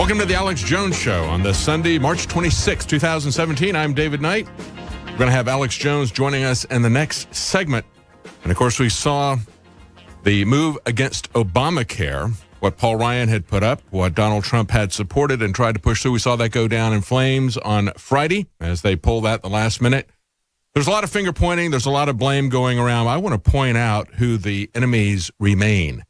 Welcome to the Alex Jones Show on this Sunday, March 26, 2017. I'm David Knight. We're going to have Alex Jones joining us in the next segment. And, of course, we saw the move against Obamacare, what Paul Ryan had put up, what Donald Trump had supported and tried to push through. We saw that go down in flames on Friday as they pulled that the last minute. There's a lot of finger pointing. There's a lot of blame going around. I want to point out who the enemies remain.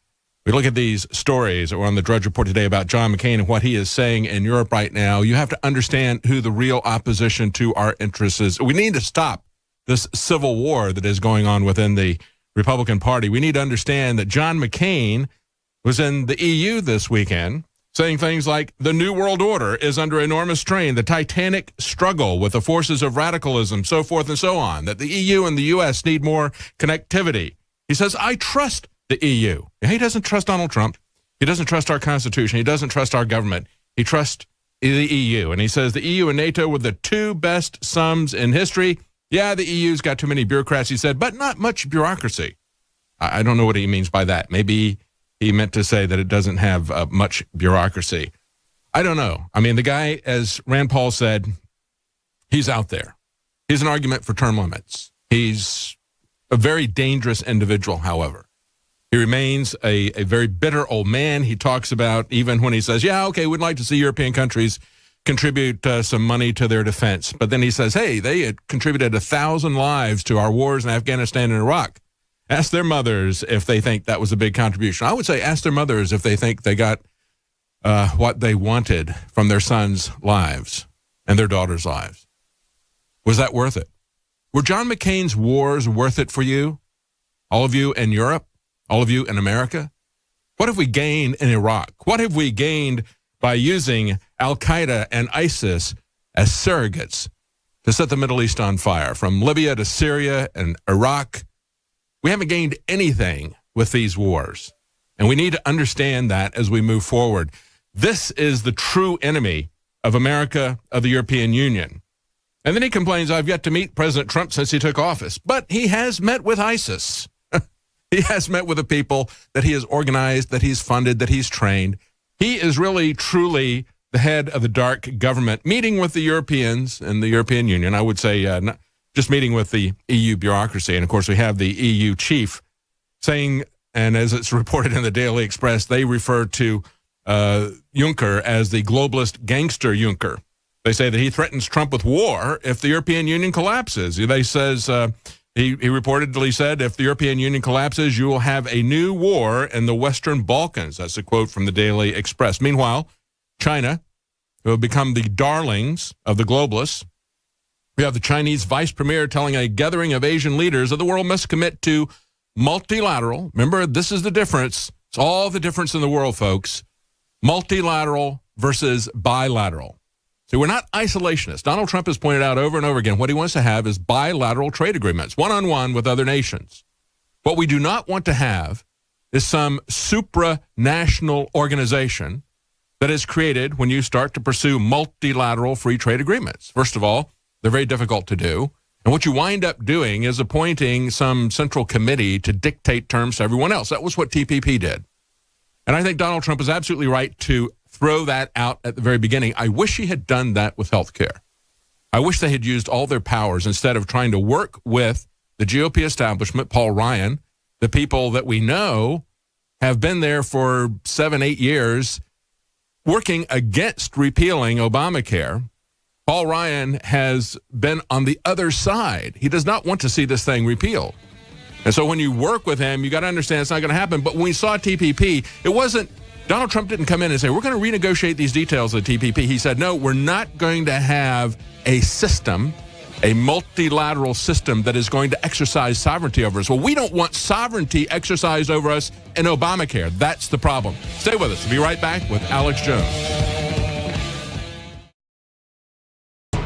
We look at these stories that were on the Drudge Report today about John McCain and what he is saying in Europe right now. You have to understand who the real opposition to our interests is. We need to stop this civil war that is going on within the Republican Party. We need to understand that John McCain was in the EU this weekend saying things like the New World Order is under enormous strain, the titanic struggle with the forces of radicalism, so forth and so on, that the EU and the U.S. need more connectivity. He says, I trust the EU. He doesn't trust Donald Trump. He doesn't trust our Constitution. He doesn't trust our government. He trusts the EU. And he says the EU and NATO were the two best sums in history. Yeah, the EU's got too many bureaucrats, he said, but not much bureaucracy. I don't know what he means by that. Maybe he meant to say that it doesn't have much bureaucracy. I don't know. I mean, the guy, as Rand Paul said, he's out there. He's an argument for term limits. He's a very dangerous individual, however. He remains a very bitter old man. He talks about, even when he says, yeah, okay, we'd like to see European countries contribute some money to their defense. But then he says, hey, they had contributed 1,000 lives to our wars in Afghanistan and Iraq. Ask their mothers if they think that was a big contribution. I would say ask their mothers if they think they got what they wanted from their sons' lives and their daughters' lives. Was that worth it? Were John McCain's wars worth it for you? All of you in Europe? All of you in America? What have we gained in Iraq? What have we gained by using Al-Qaeda and ISIS as surrogates to set the Middle East on fire? From Libya to Syria and Iraq, we haven't gained anything with these wars. And we need to understand that as we move forward. This is the true enemy of America, of the European Union. And then he complains, I've yet to meet President Trump since he took office. But he has met with ISIS. He has met with the people that he has organized, that he's funded, that he's trained. He is really, truly the head of the dark government, meeting with the Europeans and the European Union. I would say not just meeting with the EU bureaucracy. And, of course, we have the EU chief saying, and as it's reported in the Daily Express, they refer to Juncker as the globalist gangster Juncker. They say that he threatens Trump with war if the European Union collapses. They says... He reportedly said, if the European Union collapses, you will have a new war in the Western Balkans. That's a quote from the Daily Express. Meanwhile, China, who have become the darlings of the globalists, we have the Chinese vice premier telling a gathering of Asian leaders that the world must commit to multilateral. Remember, this is the difference. It's all the difference in the world, folks. Multilateral versus bilateral. See, we're not isolationists. Donald Trump has pointed out over and over again what he wants to have is bilateral trade agreements, one-on-one with other nations. What we do not want to have is some supranational organization that is created when you start to pursue multilateral free trade agreements. First of all, they're very difficult to do. And what you wind up doing is appointing some central committee to dictate terms to everyone else. That was what TPP did. And I think Donald Trump is absolutely right to throw that out at the very beginning. I wish he had done that with health care. I wish they had used all their powers instead of trying to work with the GOP establishment, Paul Ryan, the people that we know have been there for 7-8 years working against repealing Obamacare. Paul Ryan has been on the other side. He does not want to see this thing repealed. And so when you work with him, you got to understand it's not going to happen. But when we saw TPP, it wasn't, Donald Trump didn't come in and say, we're going to renegotiate these details of TPP. He said, no, we're not going to have a system, a multilateral system that is going to exercise sovereignty over us. Well, we don't want sovereignty exercised over us in Obamacare. That's the problem. Stay with us. We'll be right back with Alex Jones.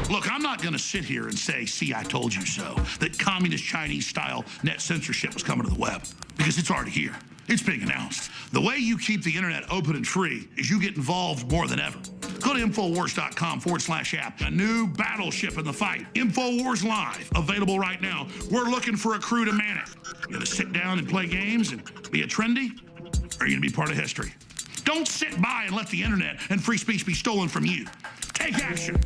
Look, I'm not going to sit here and say, see, I told you so, that communist Chinese-style net censorship was coming to the web, because it's already here. It's being announced. The way you keep the internet open and free is you get involved more than ever. Go to Infowars.com/app. A new battleship in the fight. Infowars Live, available right now. We're looking for a crew to man it. You gonna sit down and play games and be a trendy? Or are you gonna be part of history? Don't sit by and let the internet and free speech be stolen from you. Take action.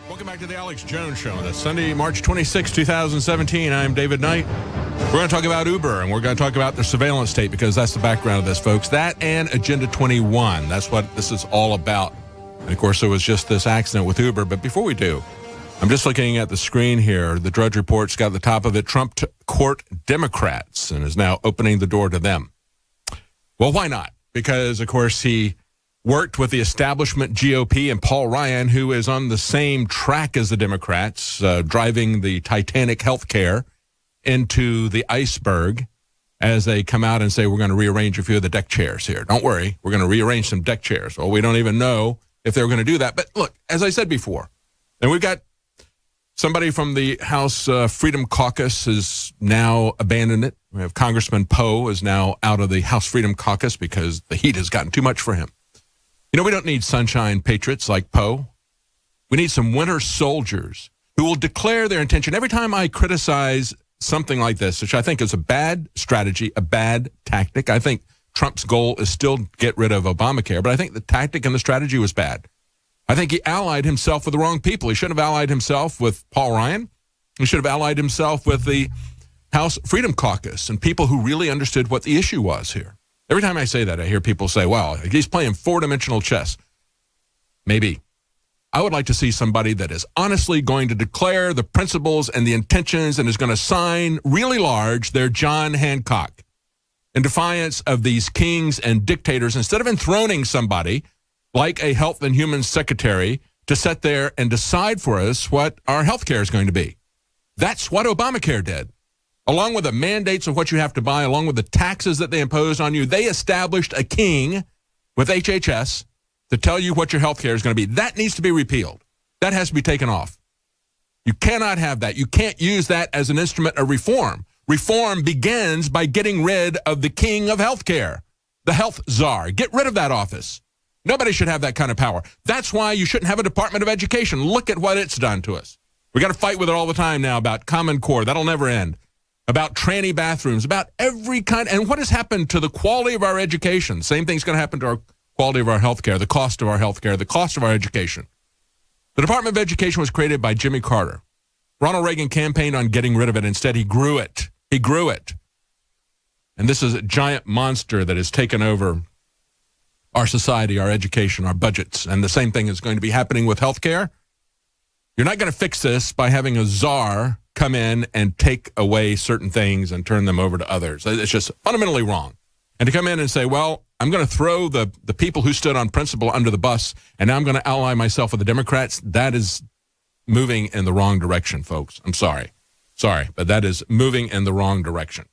Welcome back to the Alex Jones Show on Sunday, March 26, 2017. I'm David Knight. We're going to talk about Uber, and we're going to talk about their surveillance state because that's the background of this, folks. That and Agenda 21. That's what this is all about. And, of course, there was just this accident with Uber. But before we do, I'm just looking at the screen here. The Drudge Report's got at the top of it, Trump to court Democrats, and is now opening the door to them. Well, why not? Because, of course, he worked with the establishment GOP and Paul Ryan, who is on the same track as the Democrats, driving the Titanic health care into the iceberg as they come out and say, we're going to rearrange a few of the deck chairs here. Don't worry, we're going to rearrange some deck chairs. Well, we don't even know if they're going to do that. But look, as I said before, and we've got somebody from the House Freedom Caucus has now abandoned it. We have Congressman Poe is now out of the House Freedom Caucus because the heat has gotten too much for him. You know, we don't need sunshine patriots like Poe. We need some winter soldiers who will declare their intention. Every time I criticize something like this, which I think is a bad strategy, a bad tactic, I think Trump's goal is still to get rid of Obamacare, but I think the tactic and the strategy was bad. I think he allied himself with the wrong people. He shouldn't have allied himself with Paul Ryan. He should have allied himself with the House Freedom Caucus and people who really understood what the issue was here. Every time I say that, I hear people say, well, he's playing four-dimensional chess. Maybe. I would like to see somebody that is honestly going to declare the principles and the intentions and is going to sign really large their John Hancock in defiance of these kings and dictators, instead of enthroning somebody like a Health and Human Secretary to sit there and decide for us what our health care is going to be. That's what Obamacare did. Along with the mandates of what you have to buy, along with the taxes that they imposed on you, they established a king with HHS to tell you what your health care is going to be. That needs to be repealed. That has to be taken off. You cannot have that. You can't use that as an instrument of reform. Reform begins by getting rid of the king of health care, the health czar. Get rid of that office. Nobody should have that kind of power. That's why you shouldn't have a Department of Education. Look at what it's done to us. We got to fight with it all the time now about Common Core. That'll never end. About tranny bathrooms, about every kind. And what has happened to the quality of our education? Same thing's going to happen to our quality of our health care, the cost of our health care, the cost of our education. The Department of Education was created by Jimmy Carter. Ronald Reagan campaigned on getting rid of it. Instead, he grew it. He grew it. And this is a giant monster that has taken over our society, our education, our budgets. And the same thing is going to be happening with health care. You're not going to fix this by having a czar come in and take away certain things and turn them over to others. It's just fundamentally wrong. And to come in and say, well, I'm going to throw the people who stood on principle under the bus, and now I'm going to ally myself with the Democrats, that is moving in the wrong direction, folks. I'm sorry. Sorry, but that is moving in the wrong direction.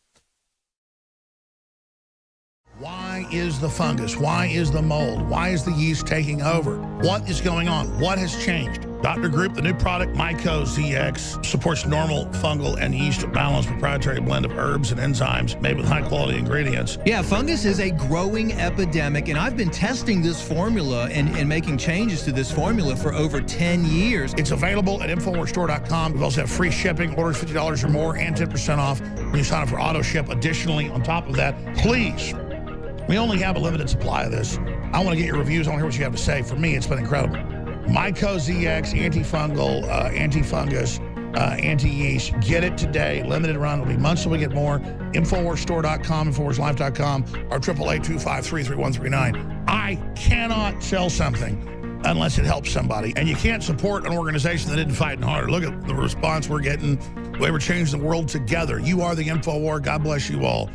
Why is the fungus? Why is the mold? Why is the yeast taking over? What is going on? What has changed? Dr. Group, the new product, Myco ZX, supports normal fungal and yeast balance, proprietary blend of herbs and enzymes made with high-quality ingredients. Yeah, fungus is a growing epidemic, and I've been testing this formula and making changes to this formula for over 10 years. It's available at InfoWarsStore.com. We also have free shipping, orders $50 or more, and 10% off when you sign up for auto ship. Additionally, on top of that, please, we only have a limited supply of this. I want to get your reviews. I want to hear what you have to say. For me, it's been incredible. Myco ZX, antifungal, antifungus, anti-yeast. Get it today. Limited run. It'll be months till we get more. InfoWarsStore.com, InfoWarsLife.com, or 888-253-3139. I cannot sell something unless it helps somebody. And you can't support an organization that isn't fighting harder. Look at the response we're getting. The way we're changing the world together. You are the InfoWar. God bless you all.